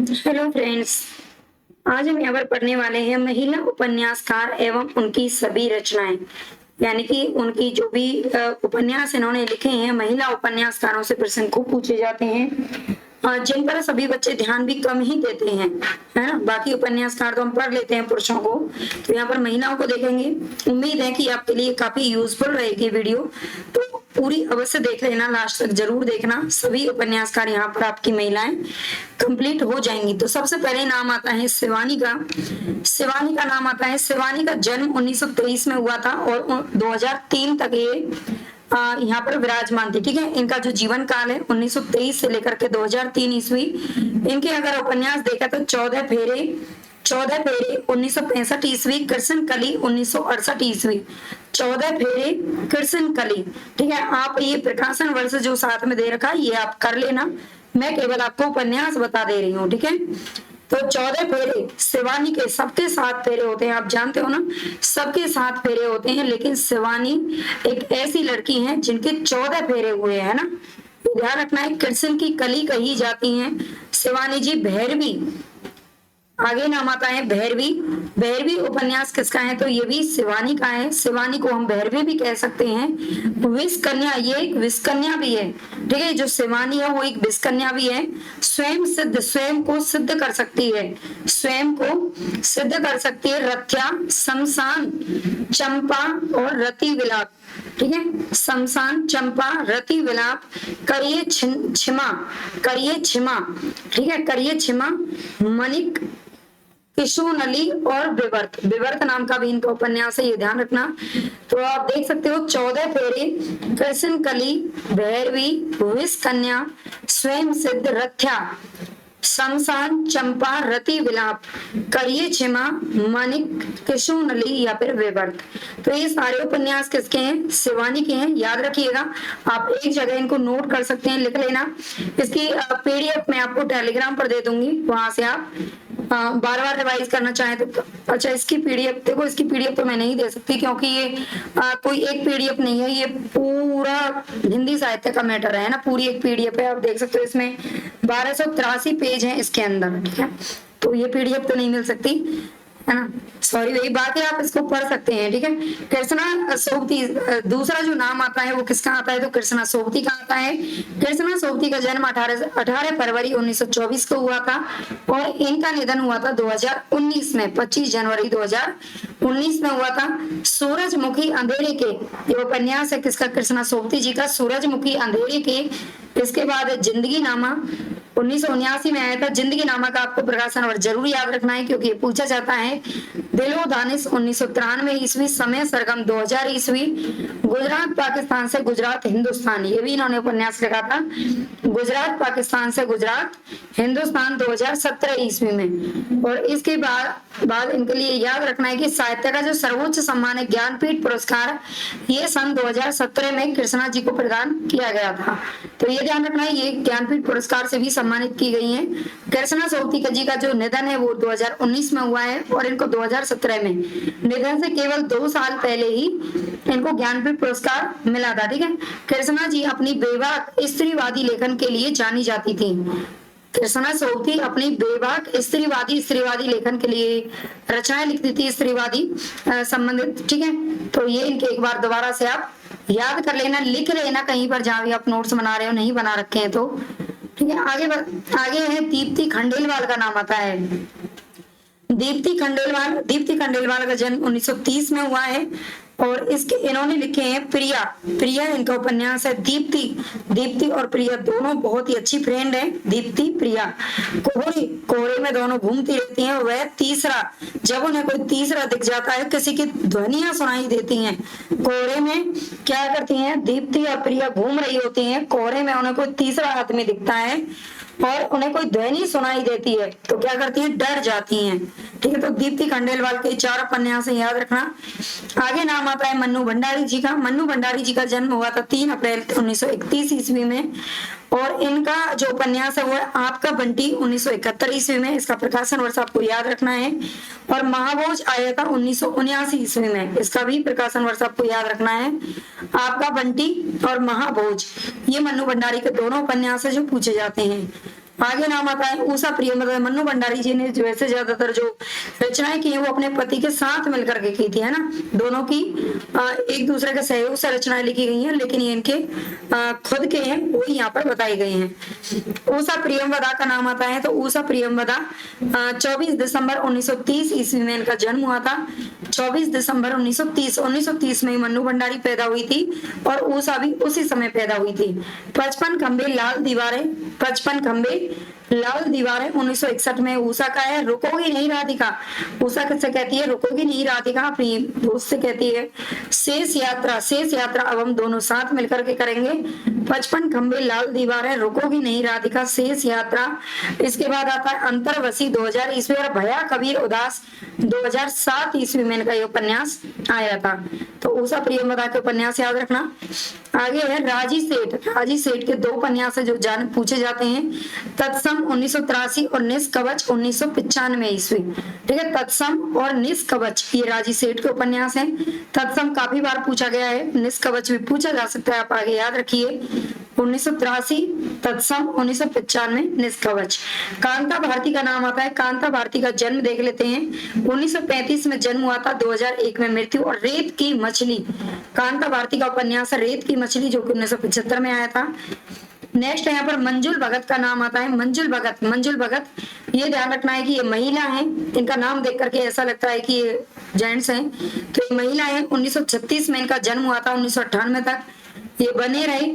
Hello friends. आज हम यहाँ पर पढ़ने वाले हैं महिला उपन्यासकार एवं उनकी सभी रचनाएं। यानी कि उनकी जो भी उपन्यास इन्होंने लिखे हैं, महिला उपन्यासकारों से प्रश्न खूब पूछे जाते हैं जिन पर सभी बच्चे ध्यान भी कम ही देते हैं, है ना। बाकी उपन्यासकार तो हम पढ़ लेते हैं पुरुषों को, तो यहाँ पर महिलाओं को देखेंगे। उम्मीद है कि आपके लिए काफी यूजफुल रहेगी वीडियो, तो पूरी अवश्य देख लेना, लास्ट तक जरूर देखना। सभी उपन्यासकार यहाँ पर आपकी महिलाएं कंप्लीट हो जाएंगी। तो सबसे पहले नाम आता है शिवानी का। शिवानी का नाम आता है, शिवानी का जन्म 1923 में हुआ था और 2003 तक ये यहाँ पर विराजमान थी। ठीक है, इनका जो जीवन काल है 1923 से लेकर के 2003 ईस्वी। इनके अगर उपन्यास देखा तो 14 फेरे 1965 ईस्वी, कृष्ण कली 1968 ईस्वी। 14 फेरे कृष्ण कली। ठीक है, आप ये प्रकाशन वर्ष जो साथ में दे रखा है ये आप कर लेना, मैं केवल आपको उपन्यास बता दे रही हूँ। ठीक है, तो 14 फेरे शिवानी के, सबके 7 फेरे होते हैं, आप जानते हो ना, सबके 7 फेरे होते हैं, लेकिन शिवानी एक ऐसी लड़की है जिनके 14 फेरे हुए हैं ना। ध्यान रखना है, कृष्ण की कली कही जाती है शिवानी जी। भैरवी, आगे नाम आता है भैरवी। भैरवी उपन्यास किसका है, तो ये भी शिवानी का है। शिवानी को हम भैरवी भी कह सकते हैं। विष कन्या, ये एक विष कन्या भी है। ठीक है, जो शिवानी है वो एक विष कन्या भी है। स्वयं सिद्ध, स्वयं को सिद्ध कर सकती है, स्वयं को सिद्ध कर सकती है। रथ्या, शमशान, चंपा और रति विलाप। ठीक है, शमशान, चंपा, रति विलाप, करिए क्षमा, करिए क्षमा। ठीक है, करिए क्षमा, मणिक, किशोनली और विवर्त। विवर्त नाम का भी इनका उपन्यास है, ये ध्यान रखना। तो आप देख सकते हो 14 फेरे, कृष्ण कली, भैरवी, विष कन्या, स्वयं सिद्ध, रथ्या, शमशान, चंपा, रति विलाप, करिए क्षमा, मानिक, किशोनली या फिर विवर्त। तो ये सारे उपन्यास किसके हैं, शिवानी के हैं। याद रखिएगा, आप एक जगह इनको नोट कर सकते हैं, लिख लेना। इसकी पीडीएफ मैं आपको टेलीग्राम पर दे दूंगी, वहां से आप बार बार रिवाइज करना चाहें तो। अच्छा, इसकी पीडीएफ देखो, इसकी पीडीएफ तो मैं नहीं दे सकती क्योंकि ये कोई एक पीडीएफ नहीं है, ये पूरा हिंदी साहित्य का मैटर है ना, पूरी एक पीडीएफ है। आप देख सकते हो इसमें 1283 पेज हैं इसके अंदर। ठीक है, तो ये पीडीएफ तो नहीं मिल सकती, है ना, सॉरी। वही बात है, आप इसको पढ़ सकते हैं। ठीक है, कृष्णा सोबती, दूसरा जो नाम आता है वो किसका आता है, तो कृष्णा सोबती का आता है। कृष्णा सोबती का जन्म 18 फरवरी 1924 को हुआ था और इनका निधन हुआ था 2019 में, 25 जनवरी 2019 में हुआ था। सूरजमुखी अंधेरे के, ये उपन्यास है किसका, कृष्णा सोबती जी का, सूरजमुखी अंधेरे के। इसके बाद जिंदगी नामा 1979 में आया था। जिंदगी नामा का आपको प्रकाशन और जरूर याद रखना है क्योंकि ये पूछा जाता है। दिलो दानिश 1993 ईस्वी, समय सरगम 2000 ईस्वी। गुजरात पाकिस्तान से गुजरात हिंदुस्तान, ये भी इन्होंने उपन्यास लिखा था। गुजरात पाकिस्तान से गुजरात हिंदुस्तान 2017 ईस्वी में। और इसके बाद इनके लिए याद रखना है कि साहित्य का जो सर्वोच्च सम्मान है ज्ञानपीठ पुरस्कार, ये सन 2017 में कृष्णा जी को प्रदान किया गया था। तो ये ध्यान रखना है, ये ज्ञानपीठ पुरस्कार से भी सम्मानित की गई हैं। कृष्णा सोबती जी का जो निधन है वो 2019 में हुआ है और इनको 2017 में, निधन से केवल 2 साल पहले ही इनको ज्ञानपीठ पुरस्कार मिला था। ठीक है, कृष्णा जी अपनी बेबाक स्त्रीवादी लेखन के लिए जानी जाती थी। कृष्णा सोबती अपनी बेबाक स्त्रीवादी लेखन के लिए रचनाएं लिखती थी, स्त्रीवादी संबंधित। ठीक है, तो ये इनके एक बार दोबारा से आप याद कर लेना, लिख लेना कहीं पर जहां भी आप नोट्स बना रहे हो, नहीं बना रखे हैं तो। ठीक है, आगे है दीप्ति खंडेलवाल का नाम आता है। दीप्ति खंडेलवाल का जन्म 1930 में हुआ है और इसके इन्होंने लिखे हैं प्रिया। प्रिया इनका उपन्यास है। दीप्ति और प्रिया दोनों बहुत ही अच्छी फ्रेंड हैं। दीप्ति, प्रिया कोहरे में दोनों घूमती रहती हैं। वह तीसरा, जब उन्हें कोई तीसरा दिख जाता है, किसी की ध्वनियां सुनाई देती हैं, कोहरे में क्या करती हैं, दीप्ति और प्रिया घूम रही होती हैं, कोहरे में उन्हें कोई तीसरा आदमी दिखता है और उन्हें कोई ध्वनि सुनाई देती है तो क्या करती हैं, डर जाती हैं। ठीक है, तो दीप्ति खंडेलवाल के 4 उपन्यास याद रखना। आगे नाम आता है मन्नू भंडारी जी का। मन्नू भंडारी जी का जन्म हुआ था 3 अप्रैल 1931 ईस्वी में और इनका जो उपन्यास है वो है आपका बंटी 1971 ईस्वी में। इसका प्रकाशन वर्ष आपको याद रखना है। और महाभोज आया था 1979 ईस्वी में, इसका भी प्रकाशन वर्ष आपको याद रखना है। आपका बंटी और महाभोज, ये मन्नू भंडारी के दोनों उपन्यास है जो पूछे जाते हैं। आगे नाम आता है उषा प्रियमदा। मन्नू भंडारी जी ने जो वैसे ज्यादातर जो रचनाएं की है वो अपने पति के साथ मिलकर के की थी, है ना। दोनों की एक दूसरे के सहयोग से रचनाएं लिखी गई हैं, लेकिन ये इनके खुद के हैं, वो यहाँ पर बताई गई हैं। उषा प्रियमदा का नाम आता है तो उषा प्रियमदा 24 दिसंबर 1930 ईस्वी में इनका जन्म हुआ था। 24 दिसंबर 1930 में मन्नू भंडारी पैदा हुई थी और उषा भी उसी समय पैदा हुई थी। 55 खंबे लाल दीवारें, 55 खंबे लाल दीवारें 1961 में उषा का है। रुकोगी नहीं राधिका, उषा किससे कहती है, रुकोगी नहीं राधिका अपनी दोस्त से कहती है। शेष यात्रा, शेष यात्रा अब हम दोनों साथ मिलकर के करेंगे। 55 खंबे लाल दीवारें, रुकोगी नहीं राधिका, शेष यात्रा। इसके बाद आता है अंतरवसी 2000 ईस्वी और भया कबीर उदास 2007 ईस्वी में इनका ये उपन्यास आया था। तो उषा प्रियमदा के उपन्यास याद रखना। आगे है राजी सेठ। राजी सेठ के 2 उपन्यास है जो जान पूछे जाते हैं। तत्सम 1983 और निष्कवच 1995 ईस्वी। ठीक है, तत्सम और निष्कवच ये राजी सेठ के उपन्यास हैं। तत्सम काफी बार पूछा गया है, निष्कवच भी पूछा जा सकता है, आप आगे याद रखिए। 1983 तत्सम, 1995 निष्कवच। कांता भारती का नाम आता है। कांता भारती का जन्म देख लेते हैं। 1935 में जन्म हुआ था, 2001 में मृत्यु। और रेत की मछली कांता भारती का उपन्यास है, रेत की मछली, जो कि 1975 में आया था। नेक्स्ट यहाँ पर मंजुल भगत का नाम आता है। मंजुल भगत, मंजुल भगत ये ध्यान रखना है कि ये महिला है, इनका नाम देख करके ऐसा लगता है कि ये जेंट्स हैं, तो ये महिला है। 1936 में इनका जन्म हुआ था, 1998 तक ये बने रहे।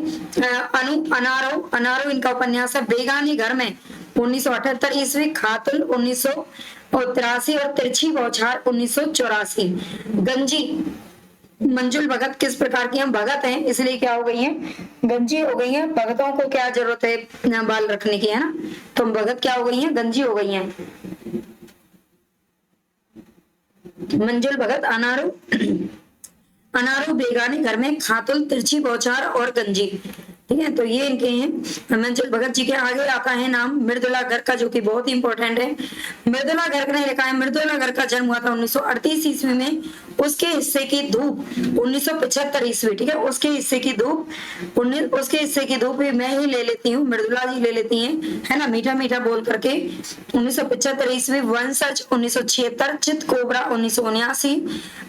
अनारो, अनारो इनका उपन्यास है। बेगानी घर में 1978 ईस्वी। खातुल 1983 और तिरछी बौछार 1984। गंजी, मंजुल भगत किस प्रकार की, हम भगत हैं इसलिए क्या हो गई हैं, गंजी हो गई हैं। भगतों को क्या जरूरत है बाल रखने की, है ना, तो भगत क्या हो गई हैं, गंजी हो गई हैं। मंजुल भगत अनारो, अनारो बेगाने घर में, खातुल, तिरछी बौछार और गंजी। ठीक है, तो ये इनके हैं मंजुल भगत जी के। आगे आता है नाम मृदुला गर्ग का, जो कि बहुत ही इंपॉर्टेंट है। मृदुला गर्ग ने लिखा है। मृदुला गर्ग का जन्म हुआ था 1938 ईस्वी में। उसके हिस्से की धूप 1975 ईस्वी। ठीक है, उसके हिस्से की धूप, उसके हिस्से की धूप मैं ही ले लेती हूँ, मृदुला जी ले लेती हैं, है ना, मीठा मीठा बोल करके। 1975 ईस्वी। वंशज 1976, चित कोबरा 1979,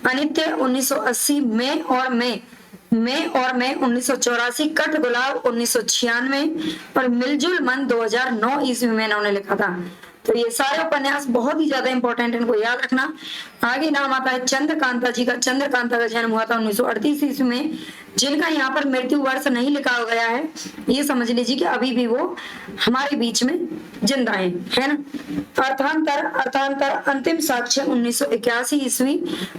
अनित्य 1980, मैं और मैं 1984, कट गुलाब 1996 और मिलजुल मन 2009 ईस्वी में इन्होंने लिखा था। तो ये सारे उपन्यास बहुत ही ज्यादा इंपॉर्टेंट है, इनको याद रखना। आगे नाम आता है चंद्रकांता जी का। चंद्रकांता का जन्म हुआ था 1938 ईस्वी में। जिनका यहाँ पर मृत्यु वर्ष नहीं लिखा गया है, ये समझ लीजिए कि अभी भी वो हमारे बीच में जिंदा है ना। अर्थांतर, अर्थांतर अंतिम साक्ष्य 1981 ईस्वी।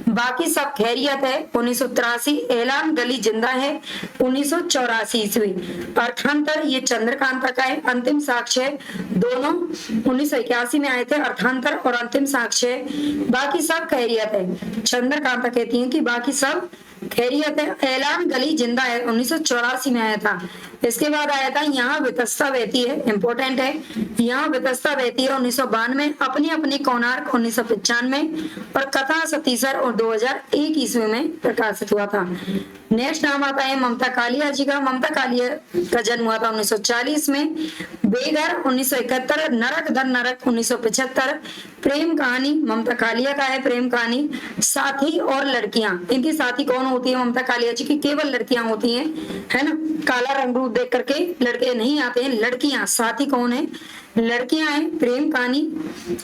बाकी सब खैरियत है 1983। ऐलान गली जिंदा है 1984 ईस्वी। अर्थांतर ये चंद्रकांता का है। अंतिम साक्ष्य दोनों 1981 में आए थे, अर्थांतर और अंतिम साक्ष्य। बाकी सब खैरियत है, चंद्रकांता कहती है कि बाकी सब खैरियत है। ऐलान गली जिंदा है 1984 में आया था। इसके बाद आया था यहाँ वितस्ता बहती है, इंपॉर्टेंट है। यहाँ वितस्ता बहती है 1992, अपनी अपनी कोणार्क 1995 और कथा सतीसर और 2001 ईस्वी में प्रकाशित हुआ था। नेक्स्ट नाम आता है ममता कालिया जी का। ममता कालिया का जन्म हुआ था 1940 में। बेघर 1971, नरक दर नरक 1975। प्रेम कहानी ममता कालिया का है। प्रेम कहानी साथी और लड़कियां, इनकी साथी कौन होती है ममता कालिया जी की, केवल लड़कियां होती हैं, है ना। काला रंग रूप देख करके लड़के नहीं आते हैं, लड़कियां। साथी कौन है, लड़कियां हैं। प्रेम कहानी।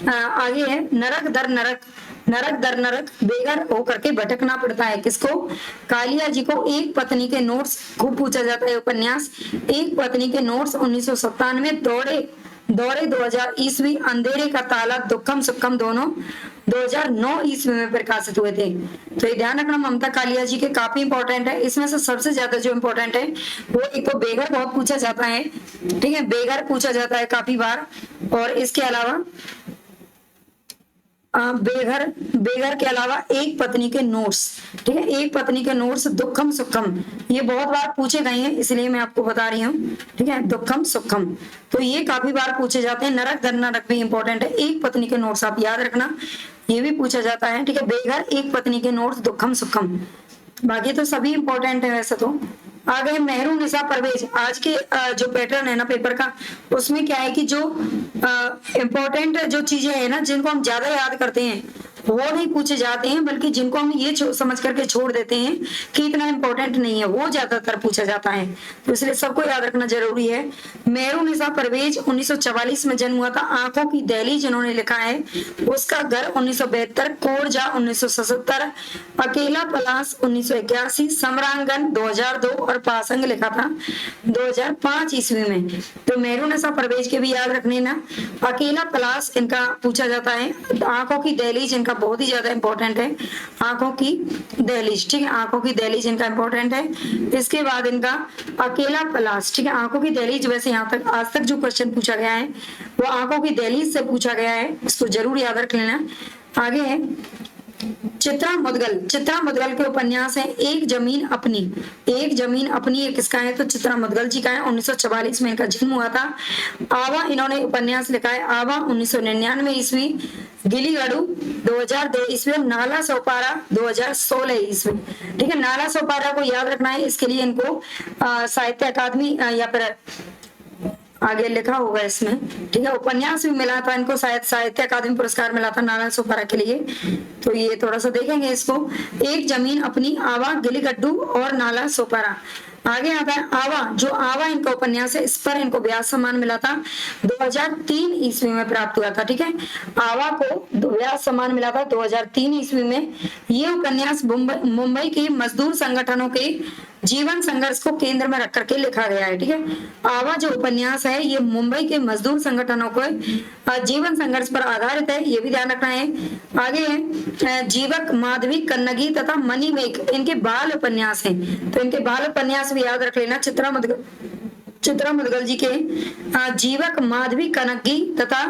आगे है नरक दर नरक, नरक दर नरक, बेघर होकर के भटकना पड़ता है किसको, कालिया जी को। एक पत्नी के नोट्स खूब पूछा जाता है उपन्यास। एक पत्नी के नोट्स 1997, दौरे 2000 ईस्वी। अंधेरे का ताला, दुखम सुखम दोनों 2009 ईस्वी में प्रकाशित हुए थे। तो ये ध्यान रखना, ममता कालिया जी के काफी इंपॉर्टेंट है। इसमें से सबसे ज्यादा जो इंपॉर्टेंट है वो एक तो बेघर बहुत पूछा जाता है, ठीक है, बेघर पूछा जाता है काफी बार। और इसके अलावा बेघर के अलावा एक पत्नी के नोट्स, ठीक है, एक पत्नी के नोट्स, दुखम सुखम, ये बहुत बार पूछे गए हैं इसलिए मैं आपको बता रही हूँ। ठीक है, दुखम सुखम, तो ये काफी बार पूछे जाते हैं। नरक दर नरक भी इंपॉर्टेंट है। एक पत्नी के नोट्स आप याद रखना, ये भी पूछा जाता है। ठीक है, बेघर, एक पत्नी के नोट्स, दुखम सुखम, बाकी तो सभी इंपॉर्टेंट है वैसे तो। आ गए मेहरुनिसा परवेज। आज के जो पैटर्न है ना पेपर का, उसमें क्या है कि जो इम्पोर्टेंट जो चीजें है ना, जिनको हम ज्यादा याद करते हैं वो नहीं पूछे जाते हैं, बल्कि जिनको हम ये समझ करके छोड़ देते हैं कि इतना इम्पोर्टेंट नहीं है, वो ज्यादातर पूछा जाता है। तो इसलिए सबको याद रखना जरूरी है। मेहरुनिसा परवेज 1944 में जन्म हुआ था। आंखों की दहलीज जिन्होंने लिखा है, उसका घर 1972, कोरजा 1977, अकेला पलास 1981, समरांगन 2002 और पासंग लिखा था 2005 ईस्वी में। तो मेहरुनिसा परवेज के भी याद रखने ना। अकेला पलास इनका पूछा जाता है। आंखों की दहलीज इनका बहुत ही ज्यादा इंपॉर्टेंट है, आंखों की दहलीज, ठीक है, आंखों की दहलीज इनका इंपॉर्टेंट है। इसके बाद इनका अकेला पलास, ठीक है, आंखों की दहलीज। वैसे यहाँ तक आज तक जो क्वेश्चन पूछा गया है वो आंखों की दहलीज से पूछा गया है, इसको जरूर याद रख लेना। आगे है चित्रा मुदगल। चित्रा मुदगल के उपन्यास है एक जमीन अपनी। एक जमीन अपनी एक किसका है, तो चित्रा मुदगल जी का है। 1944 में इनका जन्म हुआ था। आवा इन्होंने उपन्यास लिखा है, आवा 1999 ईस्वी, गिलीगढ़ू 2002 ईस्वी, नाला सोपारा 2016 ईस्वी। ठीक है, नाला सोपारा को याद रखना है, इसके लिए इनको साहित्य अकादमी या फिर आगे लिखा होगा इसमें, ठीक है, उपन्यास भी मिला था इनको, शायद साहित्य अकादमी पुरस्कार मिला था नाला सोपारा के लिए। तो ये थोड़ा सा देखेंगे इसको। एक जमीन अपनी, आवा, गिलीगड्डू और नाला सोपारा। आगे आता है आवा। जो आवा इनका उपन्यास है, इस पर इनको व्यास सम्मान मिला था 2003 ईस्वी में प्राप्त हुआ था। ठीक है, आवा को व्यास सम्मान मिला था 2003 ईस्वी में। ये उपन्यास मुंबई के मजदूर संगठनों के जीवन संघर्ष को केंद्र में रख करके लिखा गया है। ठीक है, आवा जो उपन्यास है ये मुंबई के मजदूर संगठनों को जीवन संघर्ष पर आधारित है, ये भी ध्यान रखना है। आगे है जीवक, माधवी, कन्नगी तथा मणिमेघ, इनके बाल उपन्यास हैं, तो इनके बाल उपन्यास भी याद रख लेना। चित्रा मुदगल जी के जीवक, माधवी, कनग्गी तथा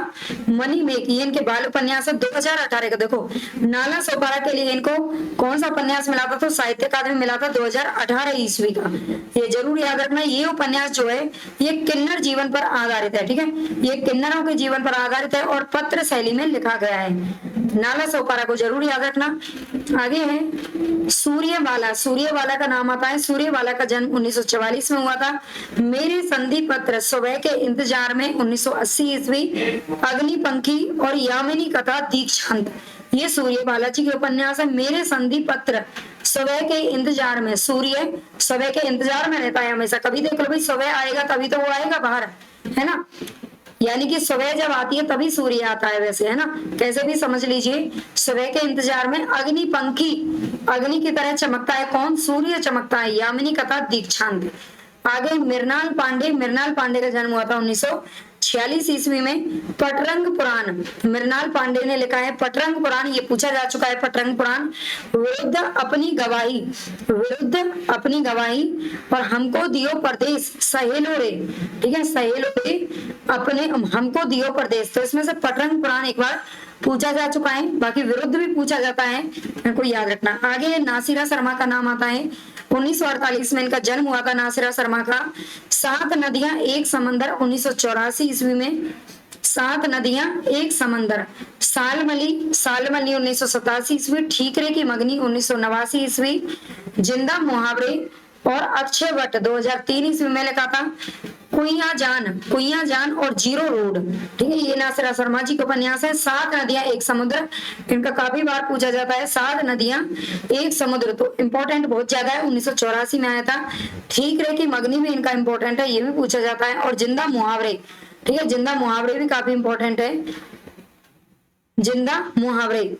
मणिमेघ, ये इनके बाल उपन्यास है 2018 का। देखो, नाला सोपारा के लिए इनको कौन सा उपन्यास मिला था, तो साहित्य अकादमी मिला था 2018 ईस्वी का। ये जरूर याद रखना। ये उपन्यास जो है ये किन्नर जीवन पर आधारित है। ठीक है, ये किन्नरों के जीवन पर आधारित है और पत्र शैली में लिखा गया है। नाला सोपारा को जरूर याद रखना। आगे है सूर्यबाला। सूर्यबाला का नाम आता है। सूर्यबाला का जन्म 1944 में हुआ था। मेरे संधि पत्र, सुबह के इंतजार में 1980 ईस्वी, अग्निपंखी और यामिनी कथा, दीक्षांत, ये सूर्यबाला जी के उपन्यास है। मेरे संधि पत्र, सुबह के इंतजार में, सूर्य सुबह के इंतजार में रहता है हमेशा। कभी देख लो भाई, सुबह आएगा तभी तो वो आएगा बाहर, है ना, यानी कि सुबह जब आती है तभी सूर्य आता है वैसे, है ना, कैसे भी समझ लीजिए। सुबह के इंतजार में, अग्निपंखी, अग्नि की तरह चमकता है कौन, सूर्य चमकता है, यामिनी कथा, दीक्षांत। आगे मृणाल पांडे। मृणाल पांडे का जन्म हुआ था 1946 ईस्वी में। पटरंग पुराण, मृणाल पांडे ने लिखा है पटरंग पुराण, ये पूछा जा चुका है पटरंग पुराण। विरुद्ध अपनी गवाही, विरुद्ध अपनी गवाही और हमको दियो परदेश, सहेलो रे, ठीक है, सहेलो रे अपने, हमको दियो परदेश। तो इसमें से पटरंग पुराण एक बार पूछा जा चुका है, बाकी विरुद्ध भी पूछा जाता है, इनको याद रखना। आगे नासिरा शर्मा का नाम आता है। 1948 में इनका जन्म हुआ था नासिरा शर्मा का। 7 नदियां एक समंदर 1984 ईस्वी में। 7 नदियां एक समंदर, सालमली, सालमली 1987 ईस्वी, ठीकरे की मगनी 1989 ईस्वी, जिंदा मुहावरे और अक्षय वट 2003 ईस्वी में लिखा था। कुइया जान, कुइया जान और जीरो रोड, ठीक है, ये नासिरा शर्मा जी का उपन्यास है। 7 नदियां एक समुद्र, इनका काफी बार पूछा जाता है। 7 नदियां एक समुद्र, तो इम्पोर्टेंट बहुत ज्यादा है, 1984 में आया था। ठीक रे की मगनी भी इनका इम्पोर्टेंट है, ये भी पूछा जाता है। और जिंदा मुहावरे, ठीक है, जिंदा मुहावरे भी काफी इम्पोर्टेंट है। जिंदा मुहावरे,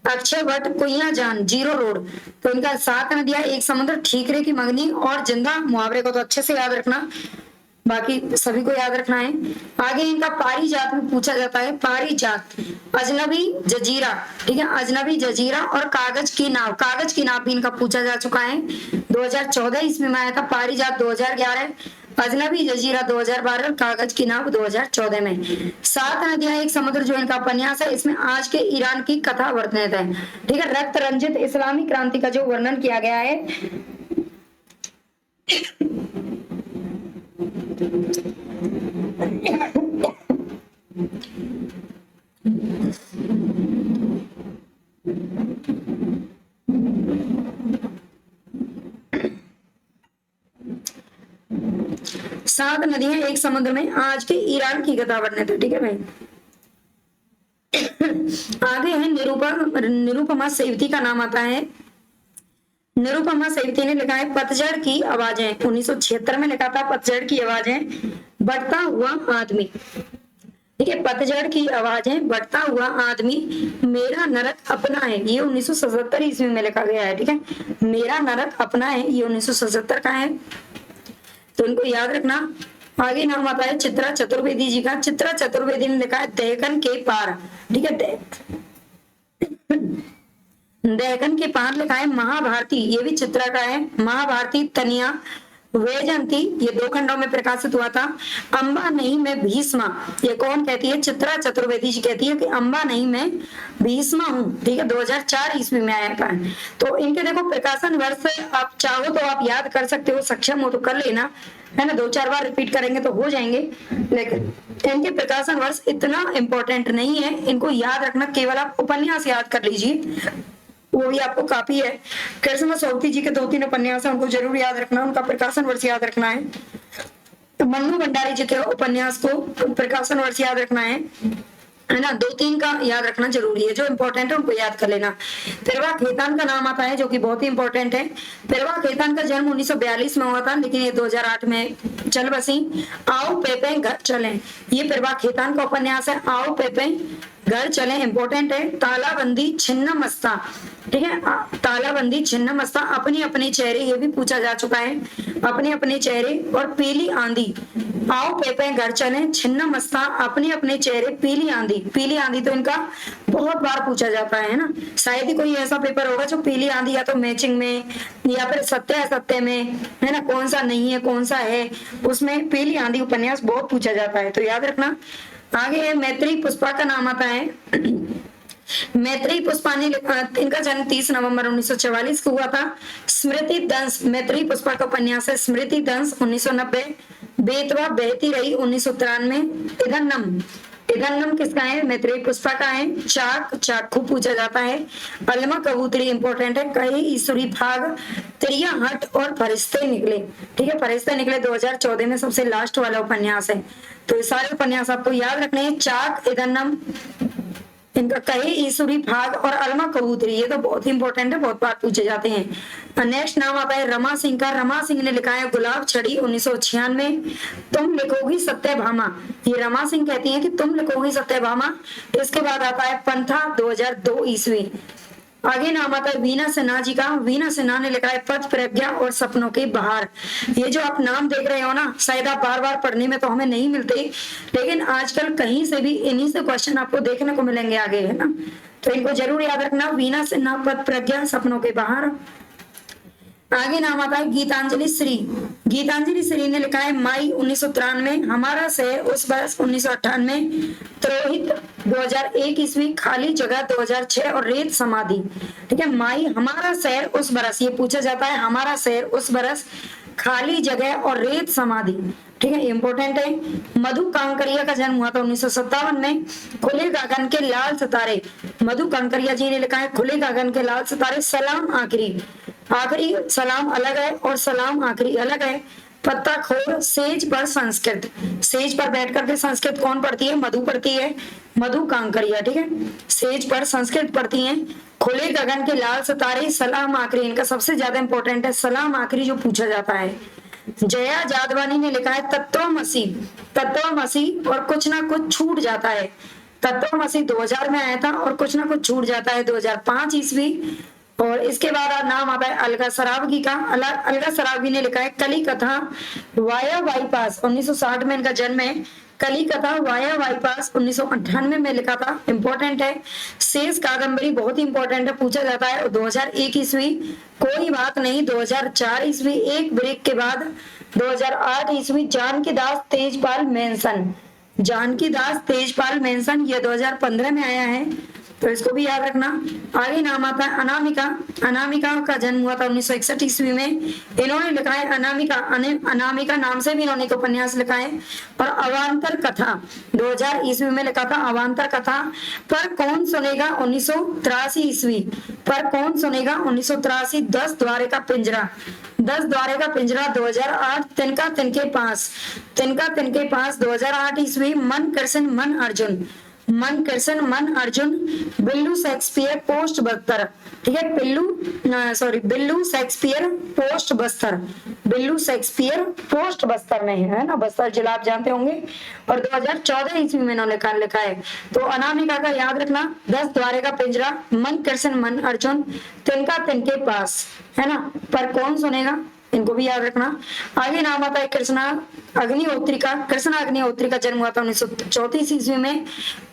अक्षय वट, कुइया जान, जीरो रोड, तो इनका 7 नदियां एक समुद्र, ठीकरे की मगनी और जिंदा मुहावरे को तो अच्छे से याद रखना, बाकी सभी को याद रखना है। आगे इनका पारिजात में पूछा जाता है। पारिजात, अजनबी जजीरा, ठीक है, अजनबी जजीरा और कागज की नाव, कागज की नाव भी इनका पूछा जा चुका है। 2014 ईस्वी में आया था। पारिजात 2011, अजनबी जजीरा 2012, कागज की नाव 2014 में। 7 नदियां एक समुद्र जो इनका उपन्यास है, इसमें आज के ईरान की कथा वर्णित है। ठीक है, रक्त रंजित इस्लामी क्रांति का जो वर्णन किया गया है। 7 नदियां एक समुद्र में आज के ईरान की कथा वर्णित है। ठीक है भाई। आगे है निरुपमा सेवती का नाम आता है। निरुपमा सेवती ने लिखा है पतझड़ की आवाजें, 1976 में लिखा था पतझड़ की आवाजें, बढ़ता हुआ आदमी। ठीक है, पतझड़ की आवाजें, बढ़ता हुआ आदमी, मेरा नरक अपना है, ये 1977 ईस्वी में लिखा गया है। ठीक है, मेरा नरक अपना है, ये 1977 का है, तो इनको याद रखना। आगे नाम आता है चित्रा चतुर्वेदी जी का। चित्रा चतुर्वेदी ने लिखा है दहकन के पार। ठीक है, दहकन के पार लिखा है महाभारती, ये भी चित्रा का है। महाभारती, तनिया, वैजयंती, ये 2 खंडों में प्रकाशित हुआ था। अंबा नहीं मैं भीष्मा, ये कौन कहती है? चित्रा चतुर्वेदी जी कहती है कि अंबा नहीं मैं भीष्मा हूँ। ठीक है, 2004 ईस्वी में आया था। तो इनके देखो प्रकाशन वर्ष आप चाहो तो आप याद कर सकते हो, सक्षम हो तो कर लेना, है ना। 2-4 बार रिपीट करेंगे तो हो जाएंगे, लेकिन इनके प्रकाशन वर्ष इतना इंपॉर्टेंट नहीं है, इनको याद रखना। केवल आप उपन्यास याद कर लीजिए, वो भी आपको काफी है। कृष्ण सोवती जी के 2-3 उपन्यास है, उनको जरूर याद रखना, उनका प्रकाशन वर्ष याद रखना है। मन्नू भंडारी जी के उपन्यास को प्रकाशन वर्ष याद रखना है ना। 2-3 का याद रखना जरूरी है, जो इंपॉर्टेंट है उनको याद कर लेना। पेरवा खेतान का नाम आता है, जो कि बहुत ही इंपॉर्टेंट है। पेरवा खेतान का जन्म 1942 में हुआ था, लेकिन ये 2008 में चल बसी। आओ पेपे घर चलें, ये पेरवा खेतान का उपन्यास है। आओ पेपे घर चले, इंपॉर्टेंट है। तालाबंदी छिन्न मस्ता, ठीक है, तालाबंदी छिन्न मस्ता, अपने अपने चेहरे, ये भी पूछा जा चुका है, अपने अपने चेहरे। और पीली आंधी, आओ पेपे घर चले, छिन्न मस्ता, अपने अपने चेहरे, पीली आंधी। पीली आंधी तो इनका बहुत बार पूछा जाता है ना, शायद ही कोई ऐसा पेपर होगा जो पीली आंधी या तो मैचिंग में या फिर सत्य असत्य में, है ना, कौन सा नहीं है कौन सा है, उसमें पीली आंधी उपन्यास बहुत पूछा जाता है, तो याद रखना। आगे है मैत्री पुष्पा का नाम आता है। मैत्री पुष्पा ने इनका जन्म 30 नवंबर 1944 को हुआ था। स्मृति दंश, मैत्री पुष्पा का उपन्यास है स्मृति दंश, 1990। बेतवा बहती रही, 1993। इधन्नम, इधन्नम किसका है? मैत्री पुष्पा का है। चाक, चाकू पूछा जाता है। अलमा कबूतरी इंपॉर्टेंट है। कही ईश्वरी भाग, त्रिया हट और फरिश्ते निकले, ठीक है, फरिश्ते निकले 2014 में सबसे लास्ट वाला उपन्यास है। तो ये सारे उपन्यास आपको याद रखने हैं। चाक, इधन्नम, इनका कहे ईश्वरी भाग और अलमा कबूतरी, ये तो बहुत ही इंपॉर्टेंट है, बहुत बार पूछे जाते हैं। नेक्स्ट नाम आता है रमा सिंह का। रमा सिंह ने लिखा है गुलाब छड़ी, 1996। तुम लिखोगी सत्यभामा, ये रमा सिंह कहती हैं कि तुम लिखोगी सत्यभामा। इसके बाद आता है पंथा, 2002 ईस्वी। आगे नाम आता है वीना सिन्हा जी का। वीना सिन्हा ने लिखा है पथ प्रज्ञा और सपनों की बहार। ये जो आप नाम देख रहे हो ना, शायद आप बार बार पढ़ने में तो हमें नहीं मिलते, लेकिन आजकल कहीं से भी इन्हीं से क्वेश्चन आपको देखने को मिलेंगे आगे, है ना, तो इनको जरूर याद रखना। वीना सिन्हा, पथ प्रज्ञा, सपनों के बहार। आगे नाम आता है गीतांजलि श्री। गीतांजलि श्री ने लिखा है माई, 1993। हमारा शहर उस बरस, 1998। त्रोहित, 2001 ईस्वी। खाली जगह, 2006। और रेत समाधि, ठीक है। माई, हमारा शहर उस बरस, ये पूछा जाता है हमारा शहर उस बरस, खाली जगह और रेत समाधि, ठीक है, इंपॉर्टेंट है। मधु कांकरिया का जन्म हुआ था 1957 में। खुले गगन के लाल सितारे, मधु कांकरिया जी ने लिखा है खुले गगन के लाल सितारे। सलाम आखिरी, आखिरी सलाम अलग है और सलाम आखिरी अलग है। पत्ता खोर, सेज पर संस्कृत, सेज पर बैठ करके संस्कृत कौन पढ़ती है? मधु पढ़ती है, मधु कांकरिया, ठीक है, सेज पर संस्कृत पढ़ती हैं। खुले गगन के लाल सितारे, सलाम आखिरी, इनका सबसे ज्यादा इंपॉर्टेंट है सलाम आखिरी, जो पूछा जाता है। जया जादवानी ने लिखा है तत्वमसी, तत्वमसी और कुछ ना कुछ छूट जाता है। तत्वमसी 2000 में आया था और कुछ ना कुछ छूट जाता है 2005 ईस्वी। और इसके बाद नाम आता है अलगा सरावगी का। अलगा सरावगी ने लिखा है कली कथा वाया बाईपास, 1960 में इनका जन्म है। कली कथा वाया बाईपास 1998 में लिखा था, इंपॉर्टेंट है। शेष कादम्बरी बहुत ही इंपॉर्टेंट है, पूछा जाता है 2001 ईस्वी। कोई बात नहीं 2004 ईस्वी। एक ब्रेक के बाद 2008 ईस्वी। जानकी दास तेजपाल मेंशन, जानकी दास तेजपाल मेंशन, ये 2015 में आया है। तो इसको भी याद रखना। आगे नाम आता है अनामिका। अनामिका का जन्म हुआ था 1961 ईस्वी में। इन्होंने लिखा है अनामिका, अनामिका नाम से भी इन्होंने एक उपन्यास लिखा है। और अवांतर कथा 2000 ईस्वी में लिखा था अवांतर कथा। पर कौन सुनेगा 1983 ईस्वी। पर कौन सुनेगा 1983। 10 द्वारे का पिंजरा, 10 द्वारे का पिंजरा 2008। तिनका तिनके पास, तिनका तिनके पास 2008 ईस्वी। मन कृष्ण मन अर्जुन, मन कृष्ण मन अर्जुन। बिल्लू शेक्सपियर पोस्ट बस्तर, ठीक है, Billu Shakespeare post Bastar, Billu Shakespeare post Bastar में है ना, बस्तर जिला आप जानते होंगे। और 2014 ईस्वी में इन्होंने लिखा है। तो अनामिका का याद रखना, 10 द्वारे का पिंजरा, मन कृष्ण मन अर्जुन, तिनका तिनके पास, है ना, पर कौन सुनेगा, इनको भी याद रखना। आगे नाम आता है कृष्णा अग्निहोत्री का। कृष्णा अग्निहोत्री का जन्म हुआ था 1934 ईस्वी में।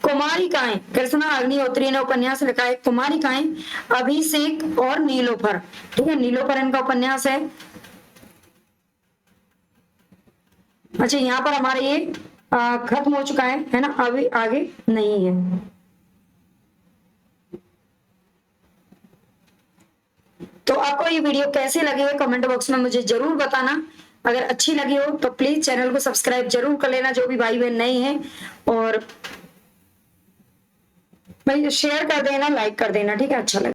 कुमारिकाएं, कृष्णा अग्निहोत्री ने उपन्यास लिखा है कुमारिकाएं, अभिषेक और नीलोफर, ठीक है, नीलोफर इनका उपन्यास है। अच्छा, यहाँ पर हमारे ये खत्म हो चुका है ना, अभी आगे नहीं है। तो आपको ये वीडियो कैसे लगी है कमेंट बॉक्स में मुझे जरूर बताना। अगर अच्छी लगी हो तो प्लीज चैनल को सब्सक्राइब जरूर कर लेना, जो भी भाई बहन नए हैं, और भाई शेयर कर देना, लाइक कर देना, ठीक है, अच्छा लगे।